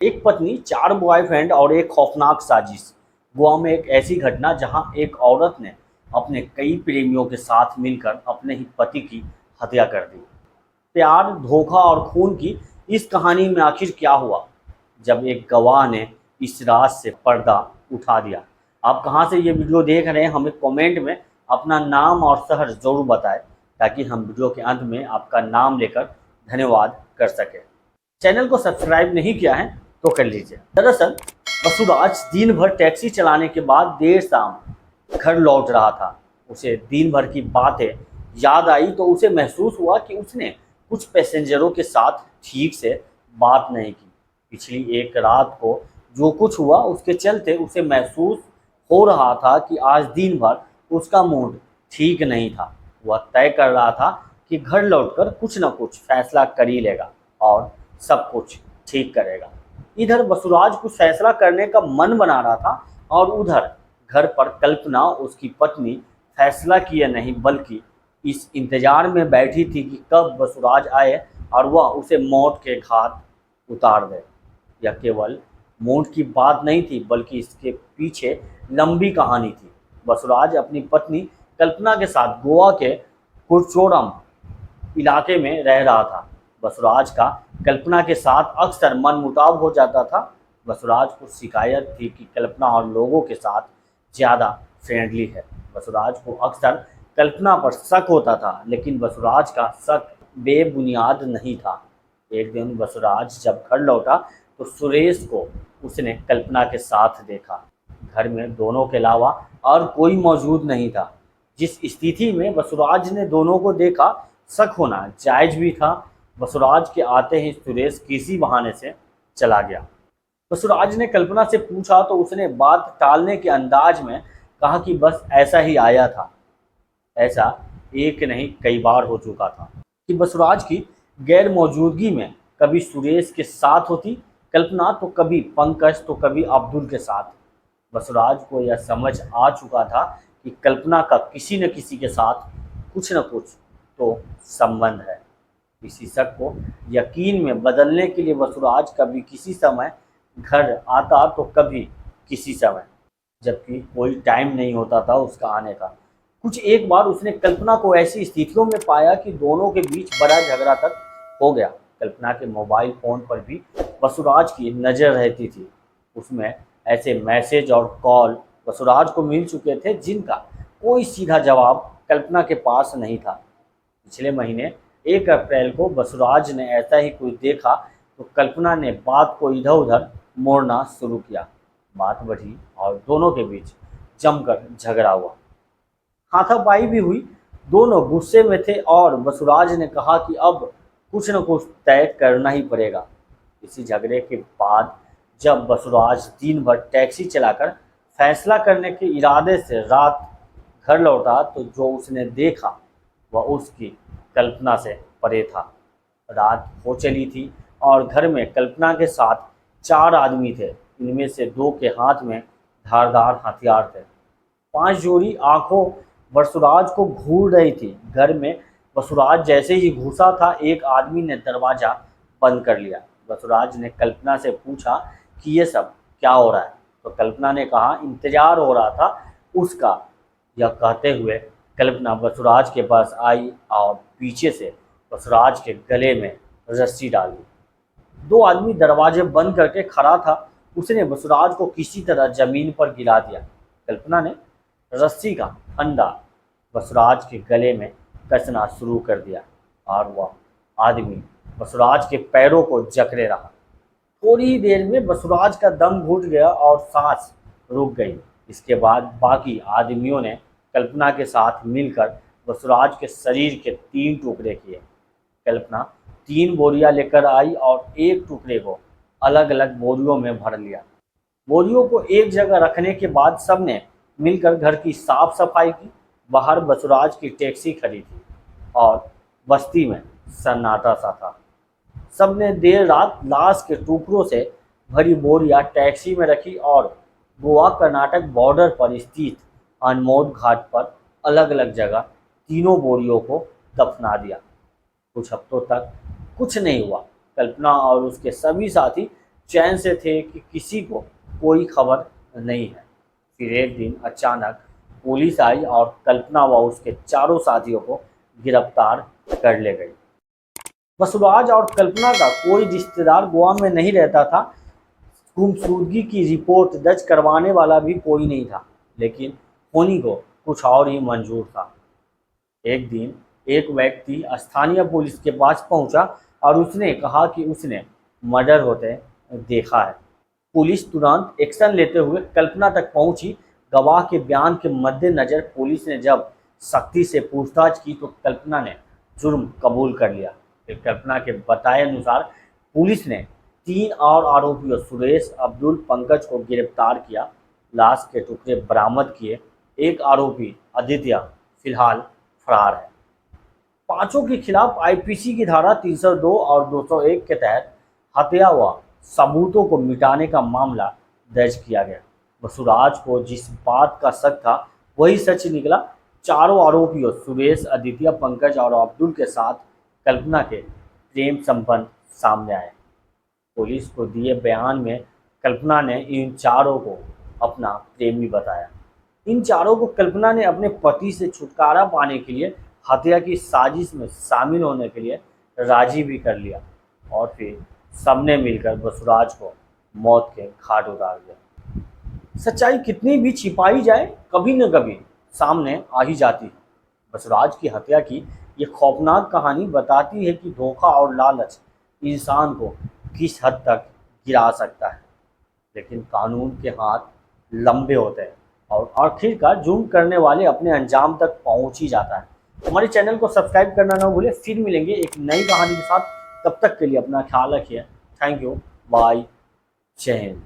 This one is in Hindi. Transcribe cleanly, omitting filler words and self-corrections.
एक पत्नी, चार बॉयफ्रेंड और एक खौफनाक साजिश। गोवा में एक ऐसी घटना जहां एक औरत ने अपने कई प्रेमियों के साथ मिलकर अपने ही पति की हत्या कर दी। प्यार, धोखा और खून की इस कहानी में आखिर क्या हुआ, जब एक गवाह ने इस राज से पर्दा उठा दिया। आप कहाँ से ये वीडियो देख रहे हैं, हमें कमेंट में अपना नाम और शहर ज़रूर बताएं, ताकि हम वीडियो के अंत में आपका नाम लेकर धन्यवाद कर सकें। चैनल को सब्सक्राइब नहीं किया है तो कर लीजिए। दरअसल वसुराज दिन भर टैक्सी चलाने के बाद देर शाम घर लौट रहा था। उसे दिन भर की बातें याद आई तो उसे महसूस हुआ कि उसने कुछ पैसेंजरों के साथ ठीक से बात नहीं की। पिछली एक रात को जो कुछ हुआ उसके चलते उसे महसूस हो रहा था कि आज दिन भर उसका मूड ठीक नहीं था। वह तय कर रहा था कि घर लौटकर कुछ न कुछ फैसला कर ही लेगा और सब कुछ ठीक करेगा। इधर वसुराज कुछ फैसला करने का मन बना रहा था और उधर घर पर कल्पना, उसकी पत्नी, फैसला किए नहीं बल्कि इस इंतजार में बैठी थी कि कब वसुराज आए और वह उसे मौत के घाट उतार दे। यह केवल मूड की बात नहीं थी बल्कि इसके पीछे लंबी कहानी थी। वसुराज अपनी पत्नी कल्पना के साथ गोवा के कुर्चोरम इलाके में रह रहा था। वसुराज का कल्पना के साथ अक्सर मनमुटाव हो जाता था। वसुराज को शिकायत थी कि कल्पना और लोगों के साथ ज़्यादा फ्रेंडली है। वसुराज को अक्सर कल्पना पर शक होता था, लेकिन वसुराज का शक बेबुनियाद नहीं था। एक दिन वसुराज जब घर लौटा तो सुरेश को उसने कल्पना के साथ देखा। घर में दोनों के अलावा और कोई मौजूद नहीं था। जिस स्थिति में वसुराज ने दोनों को देखा, शक होना जायज भी था। वसुराज के आते ही सुरेश किसी बहाने से चला गया। वसुराज ने कल्पना से पूछा तो उसने बात टालने के अंदाज में कहा कि बस ऐसा ही आया था। ऐसा एक नहीं कई बार हो चुका था कि वसुराज की गैर मौजूदगी में कभी सुरेश के साथ होती कल्पना, तो कभी पंकज, तो कभी अब्दुल के साथ। वसुराज को यह समझ आ चुका था कि कल्पना का किसी न किसी के साथ कुछ न कुछ तो संबंध है। इसी शक को यकीन में बदलने के लिए वसुराज कभी किसी समय घर आता तो कभी किसी समय, जबकि कोई टाइम नहीं होता था उसका आने का। कुछ एक बार उसने कल्पना को ऐसी स्थितियों में पाया कि दोनों के बीच बड़ा झगड़ा तक हो गया। कल्पना के मोबाइल फ़ोन पर भी वसुराज की नज़र रहती थी। उसमें ऐसे मैसेज और कॉल वसुराज को मिल चुके थे जिनका कोई सीधा जवाब कल्पना के पास नहीं था। पिछले महीने 1 अप्रैल को वसुराज ने ऐसा ही कुछ देखा तो कल्पना ने बात को इधर उधर मोड़ना शुरू किया। बात बढ़ी और दोनों के बीच जमकर झगड़ा हुआ, हाथापाई भी हुई। दोनों गुस्से में थे और वसुराज ने कहा कि अब कुछ न कुछ तय करना ही पड़ेगा। इसी झगड़े के बाद जब वसुराज दिन भर टैक्सी चलाकर फैसला करने के इरादे से रात घर लौटा तो जो उसने देखा वह उसकी कल्पना से परे था। रात हो चली थी और घर में कल्पना के साथ 4 आदमी थे। इनमें से 2 के हाथ में धारदार हथियार थे। 5 जोड़ी आंखों वसुराज को घूर रही थी। घर में वसुराज जैसे ही घुसा था, एक आदमी ने दरवाज़ा बंद कर लिया। वसुराज ने कल्पना से पूछा कि ये सब क्या हो रहा है, तो कल्पना ने कहा इंतजार हो रहा था उसका। यह कहते हुए कल्पना वसुराज के पास आई और पीछे से वसुराज के गले में रस्सी डाल दी। 2 आदमी दरवाजे बंद करके खड़ा था। उसने वसुराज को किसी तरह जमीन पर गिरा दिया। कल्पना ने रस्सी का फंदा वसुराज के गले में कसना शुरू कर दिया और वह आदमी वसुराज के पैरों को जकड़े रहा। थोड़ी ही देर में वसुराज का दम घुट गया और सांस रुक गई। इसके बाद बाकी आदमियों ने कल्पना के साथ मिलकर वसुराज के शरीर के 3 टुकड़े किए। कल्पना 3 बोरियां लेकर आई और एक टुकड़े को अलग अलग बोरियों में भर लिया। बोरियों को एक जगह रखने के बाद सबने मिलकर घर की साफ सफाई की। बाहर वसुराज की टैक्सी खड़ी थी और बस्ती में सन्नाटा सा था। सबने देर रात लाश के टुकड़ों से भरी बोरियां टैक्सी में रखी और गोवा कर्नाटक बॉर्डर पर स्थित अनमोद घाट पर अलग अलग जगह तीनों बोरियों को दफना दिया। कुछ हफ्तों तक कुछ नहीं हुआ। कल्पना और उसके सभी साथी चैन से थे कि किसी को कोई खबर नहीं है। फिर एक दिन अचानक पुलिस आई और कल्पना व उसके चारों साथियों को गिरफ्तार कर ले गई। बसुराज और कल्पना का कोई रिश्तेदार गोवा में नहीं रहता था। गुमशुदगी की रिपोर्ट दर्ज करवाने वाला भी कोई नहीं था, लेकिन होनी को कुछ और ही मंजूर था। एक दिन एक व्यक्ति स्थानीय पुलिस के पास पहुंचा और उसने कहा कि उसने मर्डर होते देखा है। पुलिस तुरंत एक्शन लेते हुए कल्पना तक पहुंची। गवाह के बयान के मद्देनजर पुलिस ने जब सख्ती से पूछताछ की तो कल्पना ने जुर्म कबूल कर लिया। फिर कल्पना के बताए अनुसार पुलिस ने 3 और आरोपियों सुरेश, अब्दुल, पंकज को गिरफ्तार किया। लाश के टुकड़े बरामद किए। एक आरोपी आदित्य फिलहाल फरार है। पांचों के खिलाफ आईपीसी की धारा 302 और 201 के तहत हत्या व सबूतों को मिटाने का मामला दर्ज किया गया। वसुराज को जिस बात का शक था वही सच निकला। चारों आरोपियों सुरेश, आदित्य, पंकज और अब्दुल के साथ कल्पना के प्रेम संबंध सामने आए। पुलिस को दिए बयान में कल्पना ने इन चारों को अपना प्रेमी बताया। इन चारों को कल्पना ने अपने पति से छुटकारा पाने के लिए हत्या की साजिश में शामिल होने के लिए राजी भी कर लिया और फिर सबने मिलकर बसुराज को मौत के घाट उतार दिया। सच्चाई कितनी भी छिपाई जाए कभी न कभी सामने आ ही जाती है। बसुराज की हत्या की ये खौफनाक कहानी बताती है कि धोखा और लालच इंसान को किस हद तक गिरा सकता है, लेकिन कानून के हाथ लंबे होते हैं और आखिरकार जुर्म करने वाले अपने अंजाम तक पहुंच ही जाता है। हमारे चैनल को सब्सक्राइब करना ना भूलें। फिर मिलेंगे एक नई कहानी के साथ। तब तक के लिए अपना ख्याल रखिए। थैंक यू, बाय, जय हिंद।